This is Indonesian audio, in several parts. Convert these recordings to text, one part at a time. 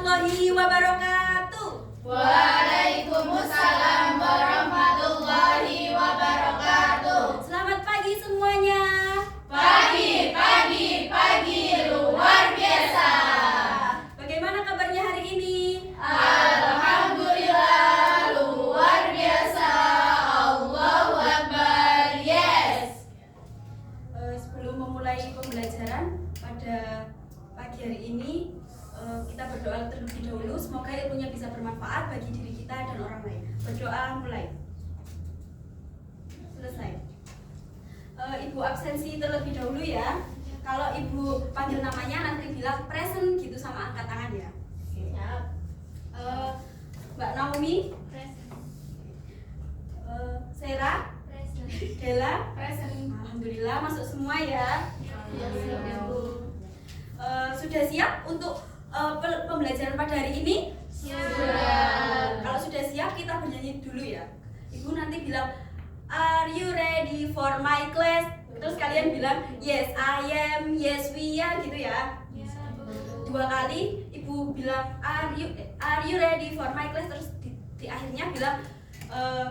warahmatullahi wabarakatuh. Waalaikumsalam warahmatullahi wabarakatuh. Selamat pagi semuanya. Pagi luar biasa. Bagaimana kabarnya hari ini? Alhamdulillah luar biasa. Allahu Akbar. Yes. Sebelum memulai pembelajaran pada pagi hari ini, kita berdoa terlebih dahulu. Semoga ilmunya bisa bermanfaat bagi diri kita dan orang lain. Berdoa mulai. Selesai. Ibu absensi terlebih dahulu ya. Kalau ibu panggil namanya nanti bilang present gitu sama angkat tangan ya. Siap. Mbak Naomi, Sera, Dela, Present. alhamdulillah masuk semua ya. Sudah siap untuk pembelajaran pada hari ini? Sudah. Kalau sudah siap kita bernyanyi dulu ya. Ibu nanti bilang, are you ready for my class? Terus kalian bilang, yes I am, yes we are gitu ya. Dua kali ibu bilang, are you ready for my class? Terus di akhirnya bilang,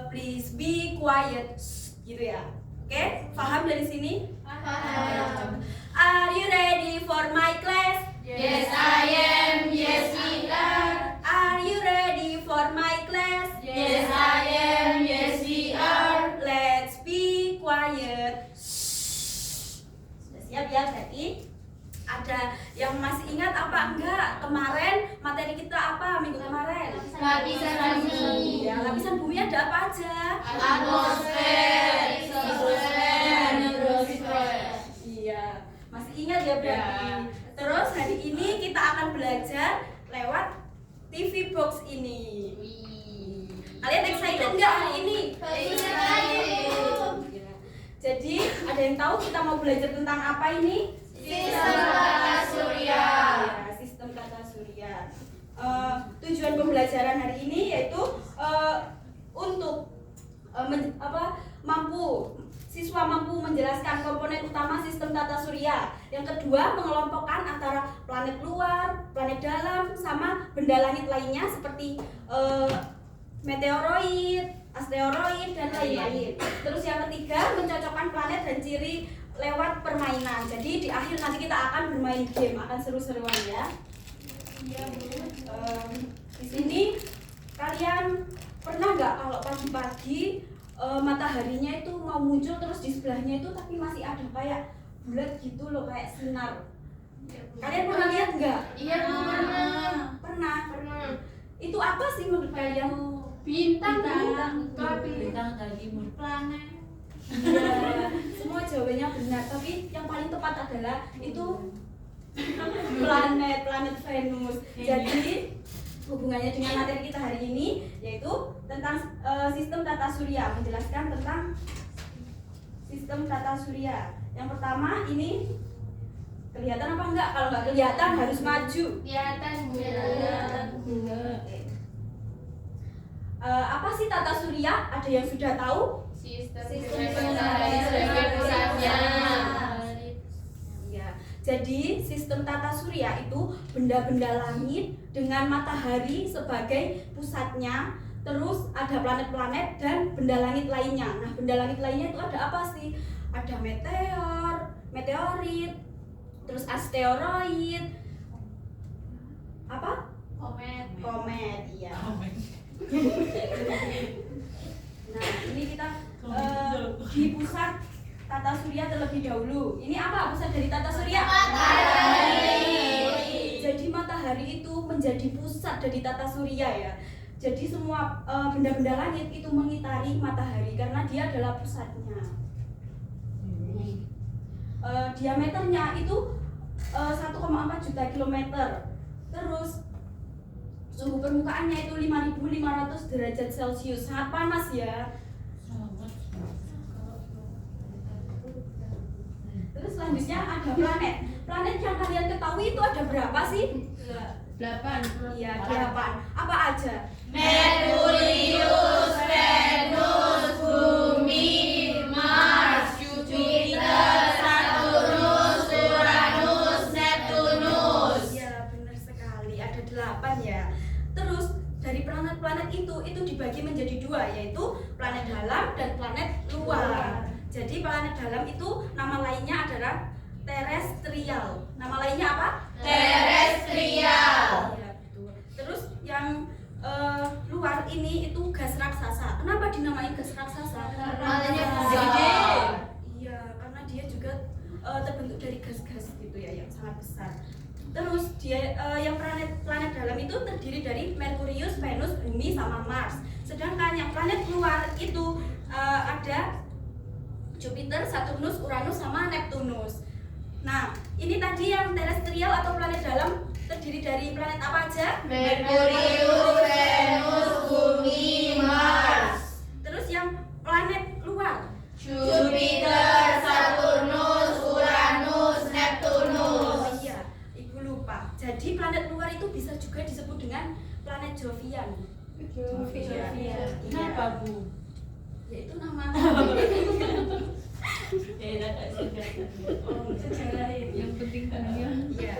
please be quiet gitu ya. Oke, paham dari sini? Are you ready for my class? Yes I am. Yes we are. Are you ready for my class? Yes I am. Yes we are. Let's be quiet. Sudah siap ya berarti? Ada yang masih ingat apa enggak? Kemarin materi kita apa minggu kemarin? Lapisan bumi. Ya, lapisan bumi ada apa aja? Atmosfer, litosfer, hidrosfer. Iya, masih ingat ya berarti. Ya. Terus hari ini kita akan belajar lewat TV box ini. Kalian excited nggak hari ini? Excited. Ya. Jadi ada yang tahu kita mau belajar tentang apa ini? Sistem tata surya. Ya, sistem tata surya. Tujuan pembelajaran hari ini yaitu untuk siswa mampu menjelaskan komponen utama sistem tata surya. Yang kedua, mengelompokkan antara planet luar, planet dalam, sama benda langit lainnya seperti meteoroid, asteroid, dan lain-lain. Terus yang ketiga, mencocokkan planet dan ciri lewat permainan. Jadi di akhir nanti kita akan bermain game, akan seru-seruan ya. Di sini kalian pernah nggak kalau pagi-pagi mataharinya itu mau muncul terus di sebelahnya itu tapi masih ada kayak bulat gitu loh, kayak sinar. Kalian pernah lihat nggak? Iya, Pernah. pernah. Itu apa sih menurut kalian? Bintang. Bintang dari planet. Iya, semua jawabannya benar, tapi yang paling tepat adalah itu planet Venus. Jadi hubungannya dengan materi kita hari ini yaitu tentang sistem tata surya, menjelaskan tentang sistem tata surya. Yang pertama ini kelihatan apa enggak? Kalau nggak kelihatan harus maju. Kelihatan Apa sih tata surya? Ada yang sudah tahu? Sistem matahari sebagai pusatnya. Ya, jadi sistem tata surya itu benda-benda langit dengan matahari sebagai pusatnya. Terus ada planet-planet dan benda langit lainnya. Nah, benda langit lainnya itu ada apa sih? Ada meteorit, terus asteroid, apa? Komet, iya. Nah, ini kita di pusat tata surya terlebih dahulu. Ini apa pusat dari tata surya? Matahari. Jadi matahari itu menjadi pusat dari tata surya ya. Jadi semua benda-benda langit itu mengitari matahari karena dia adalah pusatnya. Diameternya itu 1,4 juta kilometer. Terus suhu permukaannya itu 5.500 derajat Celcius. Sangat panas ya. Terus selanjutnya ada planet. Planet yang kalian ketahui itu ada berapa sih? 8. Iya, 8. Apa aja? Merkurius, Venus, Bumi, Mars, Jupiter, Saturnus, Uranus, Neptunus. Iya, benar sekali. Ada 8 ya. Terus dari planet-planet itu dibagi menjadi 2, yaitu planet dalam dan planet luar. Jadi planet dalam itu nama lainnya adalah terestrial. Nama lainnya apa? Terestrial. Ya, betul. Terus yang luar ini itu gas raksasa. Kenapa dinamai gas raksasa? Matanya Karena- gede. Iya, karena dia juga terbentuk dari gas-gas gitu ya yang sangat besar. Terus dia yang planet dalam itu terdiri dari Merkurius, Venus, Bumi sama Mars. Sedangkan yang planet luar itu ada Jupiter, Saturnus, Uranus sama Neptunus. Nah, ini tadi yang terestrial atau planet dalam terdiri dari planet apa aja? Merkurius, Venus, Bumi, Mars. Terus yang planet luar? Jupiter, Saturnus, Uranus, Neptunus. Oh iya, Ibu lupa. Jadi planet luar itu bisa juga disebut dengan planet Jovian. Jovian. Kenapa, Bu? Ya itu nama. Oh, sejarah ini. Yang penting dunia. Iya,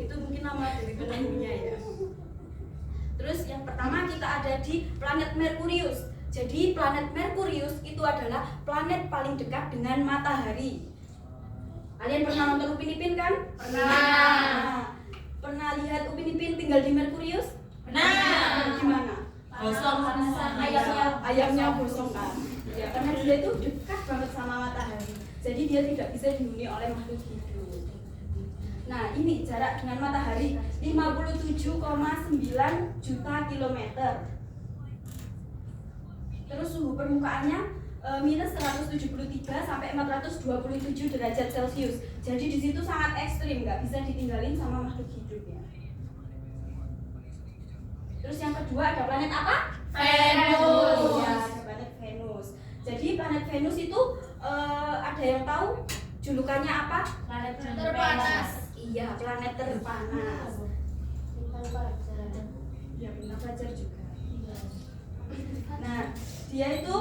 itu mungkin nama dari penyanyinya ya. Terus yang pertama kita ada di planet Merkurius. Jadi planet Merkurius itu adalah planet paling dekat dengan matahari. Kalian pernah nonton Upin Ipin kan? Pernah. Nah, pernah lihat Upin Ipin tinggal di Merkurius? Pernah. Gimana? Gosong Ayamnya gosong kan? Ya, karena dia itu dekat banget sama matahari. Jadi dia tidak bisa dihuni oleh makhluk hidup. Nah, ini jarak dengan matahari 57,9 juta kilometer. Terus suhu permukaannya minus 173 sampai 427 derajat Celcius. Jadi di situ sangat ekstrim, nggak bisa ditinggalin sama makhluk hidup ya. Terus yang kedua ada planet apa? Venus. Iya, ada planet Venus. Jadi planet Venus itu ada yang tahu julukannya apa? Planet Terpanas. Iya, planet terpanas. Ya, bintang fajar juga. Nah, dia itu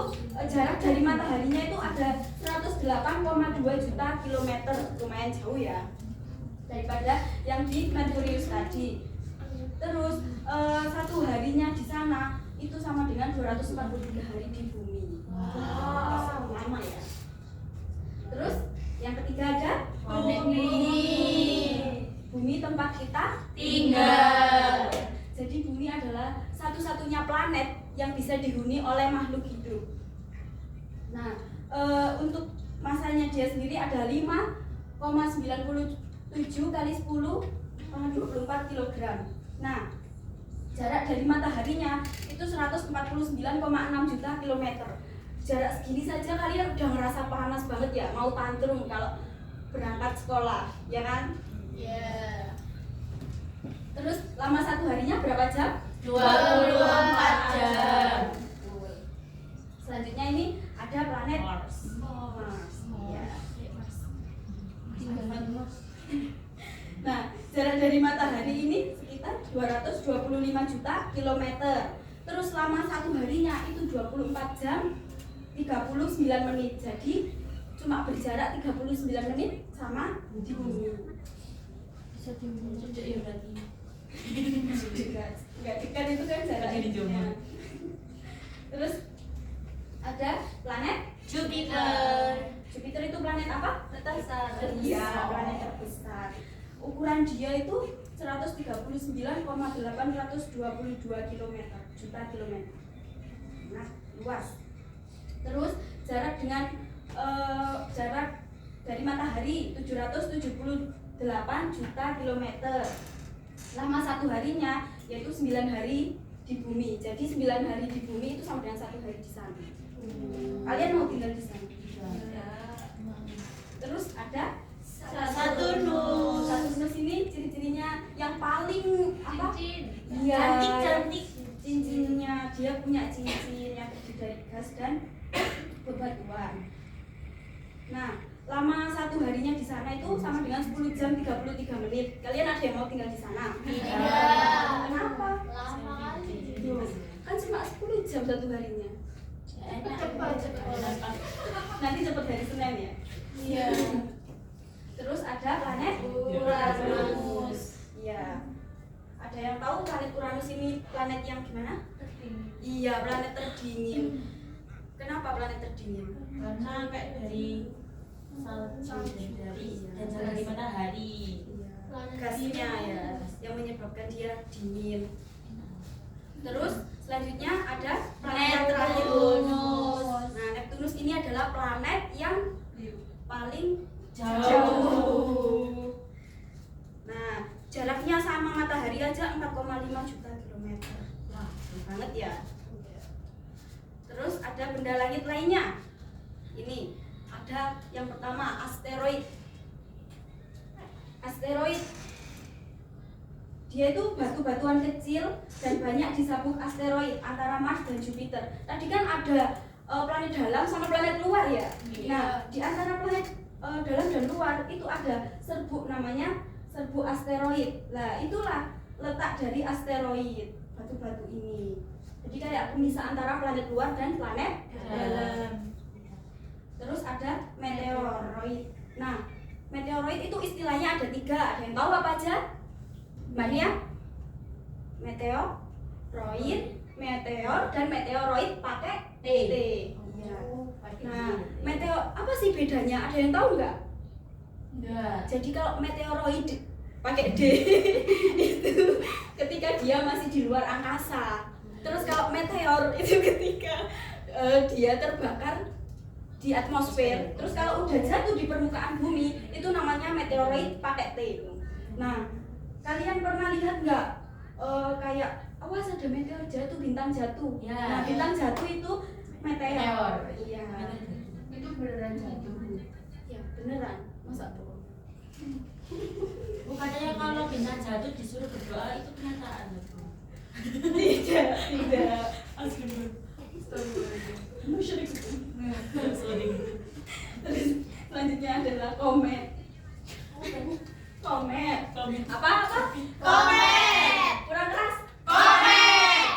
jarak dari mataharinya itu ada 108,2 juta kilometer, lumayan jauh ya daripada yang di Merkurius tadi. Terus satu harinya di sana itu sama dengan 243 hari di bumi. Wow. Lama ya. Terus yang ketiga ada Bumi. Bumi tempat kita Tinggal. Jadi bumi adalah satu-satunya planet yang bisa dihuni oleh makhluk hidup. Nah, untuk masanya dia sendiri ada 5,97 kali 10,24 kg. Nah, jarak dari mataharinya itu 149,6 juta kilometer. Jarak segini saja kalian udah ngerasa panas banget ya, mau tantrum kalau berangkat sekolah, ya kan? Ya. Terus lama satu harinya berapa jam? 24 jam. Betul. Selanjutnya ini ada planet Mars. Mars. Ya. Nah, jarak dari matahari ini sekitar 225 juta kilometer. Terus lama satu harinya itu 24 jam 39 menit. Jadi cuma berjarak 39 menit sama di bumi. Bisa timbul ya berarti. Nggak dekat itu kan Jadi di Joma. jaraknya. Terus ada planet Jupiter. Jupiter itu planet apa? Terbesar. Iya, planet terbesar. Ukuran dia itu 139,822 km, juta kilometer. Nah, luas. Terus jarak dengan jarak dari matahari 778 juta kilometer. Lama satu harinya yaitu 9 hari di bumi. Jadi 9 hari di bumi itu sama dengan 1 hari di sana. Kalian mau tinggal di sana? Terus ada Saturnus. Saturnus ini ciri-cirinya yang paling apa? Iya. Cantik. Cincinnya dia punya cincin yang terdiri dari gas dan bebatuan. Nah, lama satu harinya di sana itu sama dengan 10 jam 33 menit. Kalian ada yang mau tinggal di sana? Tidak. Kenapa? Lama kali. Loh, kan cuma 10 jam satu harinya. Cepat. Nanti cepet hari Senin ya. Iya. Terus ada planet Uranus. Iya. Ada yang tahu planet planet Uranus ini planet yang gimana? Iya, planet terdingin. Kenapa planet terdingin? Karena kayak dari salju dan dari matahari. Gasnya ya yang menyebabkan dia dingin. Terus selanjutnya ada planet yang terakhir. Nah, Neptunus ini adalah planet yang paling jauh. Nah, jaraknya sama matahari aja 4,5 juta kilometer. Wah, jauh banget ya. Terus ada benda langit lainnya. Ini ada yang pertama asteroid. Asteroid dia itu batu-batuan kecil dan banyak disabuk asteroid antara Mars dan Jupiter. Tadi kan ada planet dalam sama planet luar ya. Nah, di antara planet dalam dan luar itu ada serbuk namanya serbuk asteroid. Nah, itulah letak dari asteroid, batu-batu ini. Jadi kayak pemisah antara planet luar dan planet dalam. Terus ada meteoroid. Nah, meteoroid itu istilahnya ada 3. Ada yang tahu apa aja? Mbak Nia? Meteoroid, meteor, dan meteoroid pakai T. Iya. Nah, apa sih bedanya? Ada yang tahu nggak? Enggak. Jadi kalau meteoroid pakai D itu ketika dia masih di luar angkasa. Terus kalau meteor itu ketika dia terbakar di atmosfer. Terus kalau udah jatuh di permukaan bumi itu namanya meteoroid pakai T. Nah, kalian pernah lihat nggak kayak awas ada meteor jatuh, bintang jatuh? Ya. Nah, bintang jatuh itu meteor. Iya. Itu beneran jatuh. Ya beneran. Masa bohong? Bukannya kalau bintang jatuh disuruh berdoa itu kenyataan loh. Tidak. Terus selanjutnya adalah komet. Komet. Apa? Komet. Kurang keras. Komet.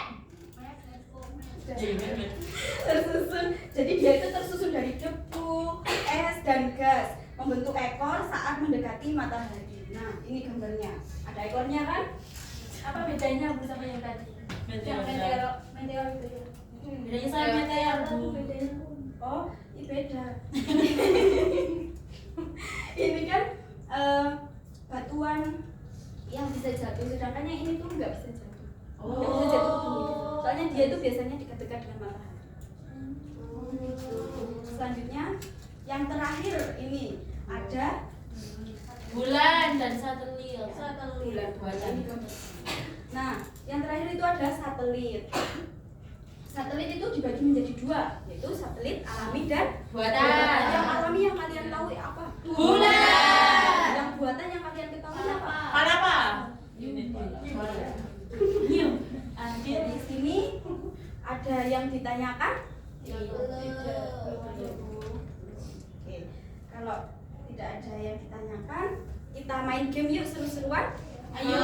Tersusun. Jadi dia itu tersusun dari debu, es, dan gas, membentuk ekor saat mendekati matahari. Nah, ini gambarnya. Ada ekornya kan? Apa bedanya bersama yang tadi? Meteor itu ya. Bedanya sama meteor, Bu. Bedanya. Oh, ini beda. Ini kan batuan yang bisa jatuh, sedangkan yang ini tuh nggak bisa jatuh. Nggak bisa jatuh ke bumi. Soalnya dia itu biasanya dekat-dekat dengan matahari. Selanjutnya yang terakhir ini ada bulan dan satelit. bulan. Buatan. Nah, yang terakhir itu ada satelit. Satelit itu dibagi menjadi 2, yaitu satelit alami dan Buatan. Yang alami yang kalian tahu apa? Bulan. Yang buatan yang kalian ketahui apa? Kenapa? Di sini ada yang ditanyakan? Tidak. Oke. Kalau tidak ada yang ditanyakan, kita main game yuk seru-seruan. Ayo.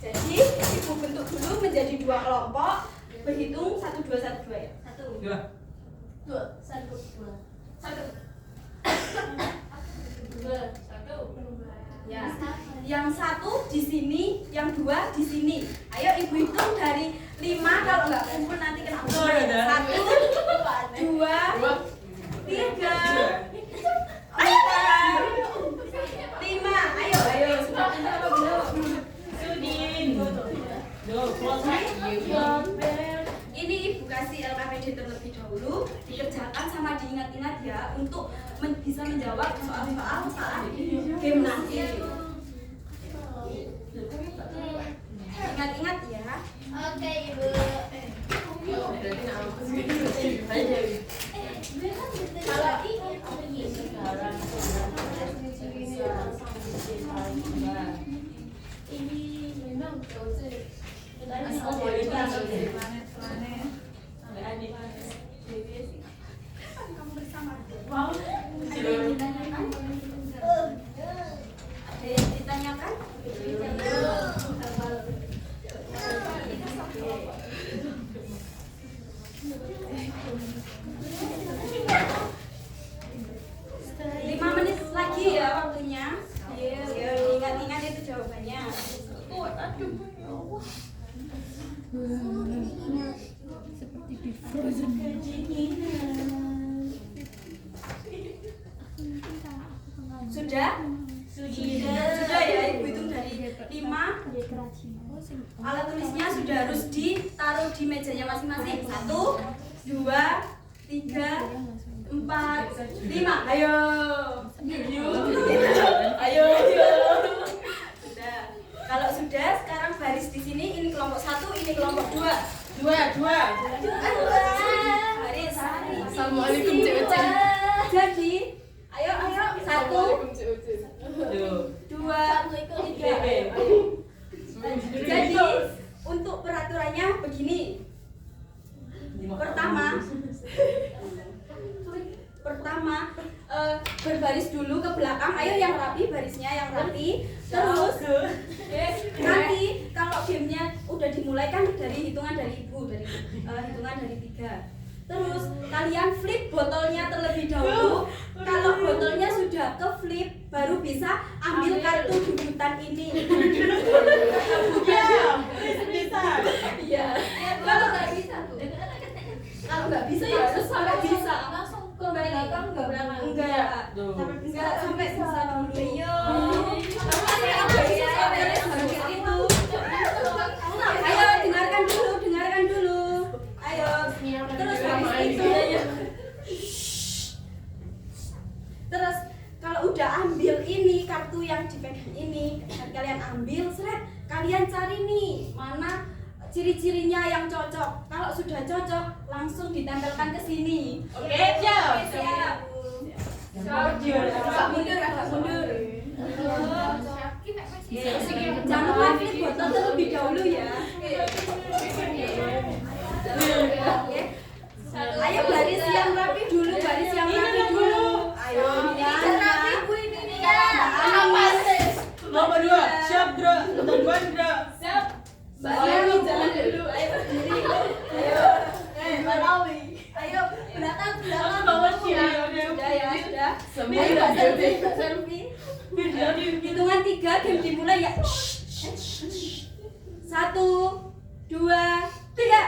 Jadi ibu bentuk dulu menjadi 2 kelompok, berhitung 1 2 1 2 ya. 1 2 1 2 1 2 1 ya. Yang 1 di sini, yang 2 di sini. Ayo ibu hitung dari 5, kalau nggak kumpul nanti kena hukuman. 1 2 3 4 5. Ayo sudah pintar apa belum? Sudin. Ini ibu kasih LKPD terlebih dahulu, dikerjakan sama diingat-ingat ya untuk bisa menjawab soal-soal saat game nanti. Ingat-ingat ya. Oke, Ibu. Kalau ini memang kamu bersama. Wow. Ada yang ditanyakan? Ada yang ditanyakan? Seperti di Frozen. Sudah? Sudah ya, Ibu hitung dari 5. Alat tulisnya sudah harus ditaruh di mejanya masing-masing. 1, 2, 3, 4, 5. Ayo. Ayo. Sudah. Kalau sudah, sekarang baris di sini. Ini kelompok 1, ini kelompok 2. Baris. Assalamualaikum, Cek. Jadi, ayo 1, 2, 3. Jadi untuk peraturannya begini. Pertama, berbaris dulu ke belakang. Ayo yang rapi, barisnya yang rapi. Terus nanti kalau gamenya udah dimulai kan dari hitungan dari Ibu, hitungan dari 3. Terus kalian flip botolnya terlebih dahulu. Kalau botolnya sudah ke flip, baru bisa ambil kartu dudutan ini. Iya. Kalau nggak bisa tuh. Kalau nggak bisa ya harus sampai bisa. Langsung Kembali ke belakang. Enggak sampai bisa dulu. Iya. Ayo dengarkan dulu. Ayo. Terus habis itu. Terus kalau udah ambil ini kartu yang dipegang ini, kalian ambil, kalian cari nih mana ciri-cirinya yang cocok. Kalau sudah cocok, langsung ditempelkan ke sini. Oke, siap. Mundur. Jangan lupa flip botol terlebih dahulu ya. Oke. Ayo baris yang rapi dulu. Ayo ini ya. Nomor 2, siap, Dra. Nomor 2, Dra. Baru jalan dulu. Ayo berdiri. Ayo belakang. Sudah ya, sudah. Ayo selfie. Hitungan 3, game dimulai ya. 1, 2, 3.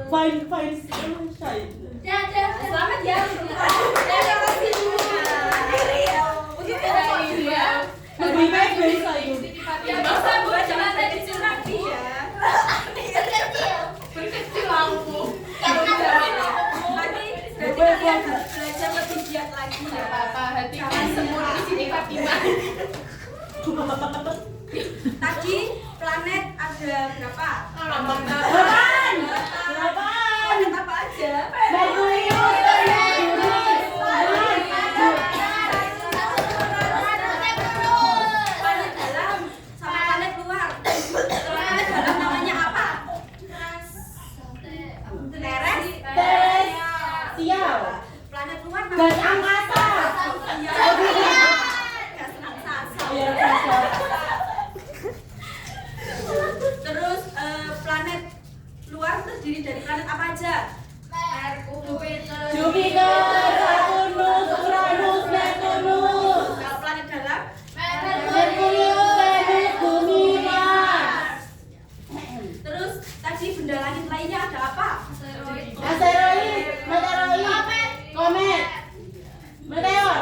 Fine, shy. Selamat ya. Terima kasih. Untuk Lebih baik dari saya. Masa buat jangan tadi curang dia. Berkecil lampu. Lagi kalian harus belajar lebih giat lagi ya. Apa hati semut di sini Fatimah. Tadi planet ada berapa? Planet apa aja? Planet dalam sama planet luar. Planet dalam namanya apa? Teres. Sial. Planet luar Gas namanya angkasa. gas angkasa. Iya, angkasa. Terus planet luar terdiri dari planet apa aja? Jupiter, Saturnus, Uranus, Neptunus. Kalau planet dalam? Merkurius, Venus, Bumi, Mars. Terus tadi benda langit lainnya ada apa? Asteroid, meteoroid, komet, meteor.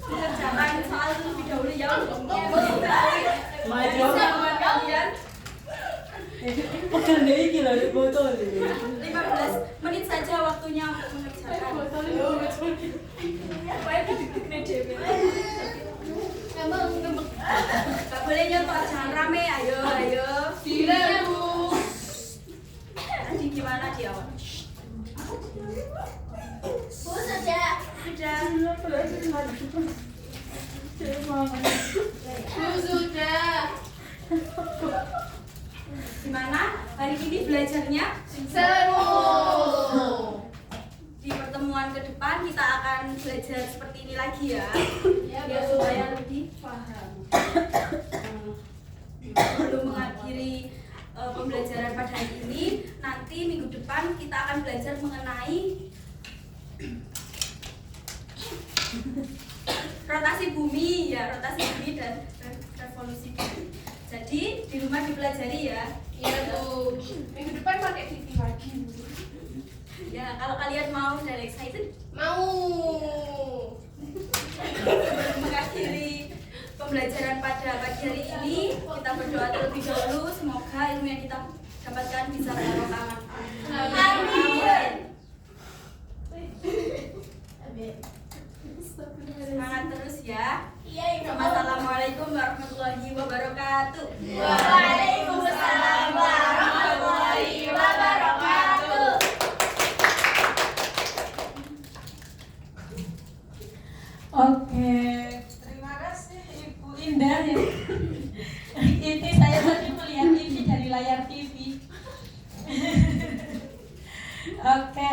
Kita kerjakan soal itu lebih dahulu ya. Maju. Buat kalian Pekan deh gila di botol ini. 15 menit saja waktunya untuk mengerjakan. Gak boleh nyontok, jangan rame. Ayo. Tadi gimana di awal? Sudah. Sudah. Gimana hari ini belajarnya? Seru. Di pertemuan ke depan kita akan belajar seperti ini lagi ya. Biar supaya lebih paham. Sebelum mengakhiri pembelajaran pada hari ini, nanti minggu depan kita akan belajar mengenai rotasi bumi dan revolusi bumi. Jadi di rumah dipelajari ya. Iya tuh. Minggu depan pakai TV lagi. Ya kalau kalian mau dan excited, Mau. mengakhiri pembelajaran pada pagi hari ini, kita berdoa terlebih dahulu. Semoga ilmu yang kita dapatkan bisa barokah. Amin. Semangat terus ya. Assalamualaikum warahmatullahi wabarakatuh. Waalaikumsalam warahmatullahi wabarakatuh. Oke, terima kasih Ibu Indah ya. Ini saya tadi melihat TV dari layar TV. Oke,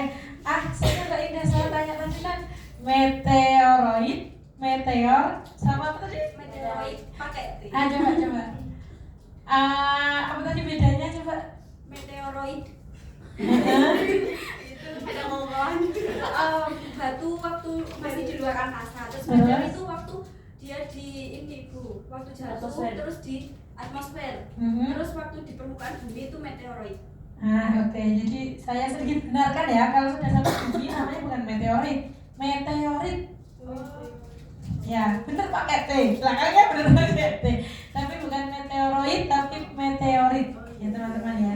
saya Mbak Indah saya tanya tadi kan meteor, sama apa tadi? Meteoroid pakai T. Coba. Apa tadi bedanya coba? Meteoroid itu ada ngomong batu waktu masih di luar angkasa. Terus meteor itu waktu dia di ini Bu, waktu jatuh Atmosfer. terus di atmosfer. Terus waktu di permukaan bumi itu meteoroid. Oke, jadi saya sedikit benarkan ya, kalau sudah sampai bumi namanya bukan meteorit. Ya, bener pakai T. Belakangnya bener pakai T. Tapi bukan meteoroid, tapi meteorit. Ya teman-teman ya.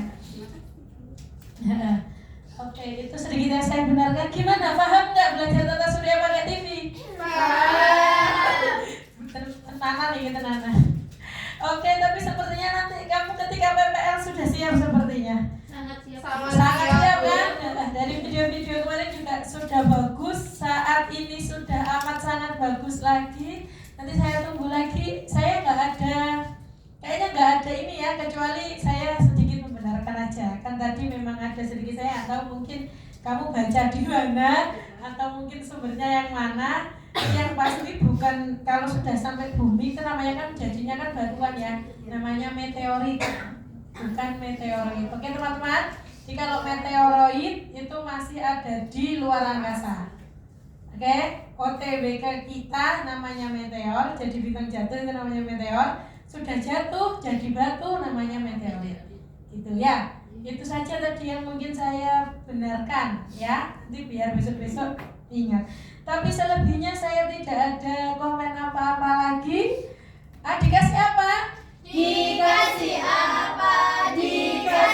Oke, itu sedikit yang saya benarkan. Gimana? Paham nggak belajar tata surya pakai TV? Tenanan nih, tenanan. Oke, tapi sepertinya nanti kamu ketika PPL sudah siap sepertinya. Sangat siap kan? Dari video-video kemarin juga sudah bagus. Saat ini sudah amat sangat bagus lagi. Nanti saya tunggu lagi. Saya kayaknya nggak ada ini ya, kecuali saya sedikit membenarkan aja. Kan tadi memang ada sedikit saya, atau mungkin kamu baca di mana, atau mungkin sumbernya yang mana. Yang pasti bukan, kalau sudah sampai bumi itu namanya kan jadinya kan batuan ya, namanya meteorit, bukan meteoroid. Oke teman-teman, jadi kalau meteoroid itu masih ada di luar angkasa. Oke, OTW ke kita namanya meteor, jadi bintang jatuh itu namanya meteor. sudah jatuh jadi batu namanya meteorit. Gitu ya. Itu saja tadi yang mungkin saya benarkan ya. Nanti biar besok-besok ingat. Tapi selebihnya saya tidak ada komen apa-apa lagi. Dikasih apa? Dikasih apa? Dikasih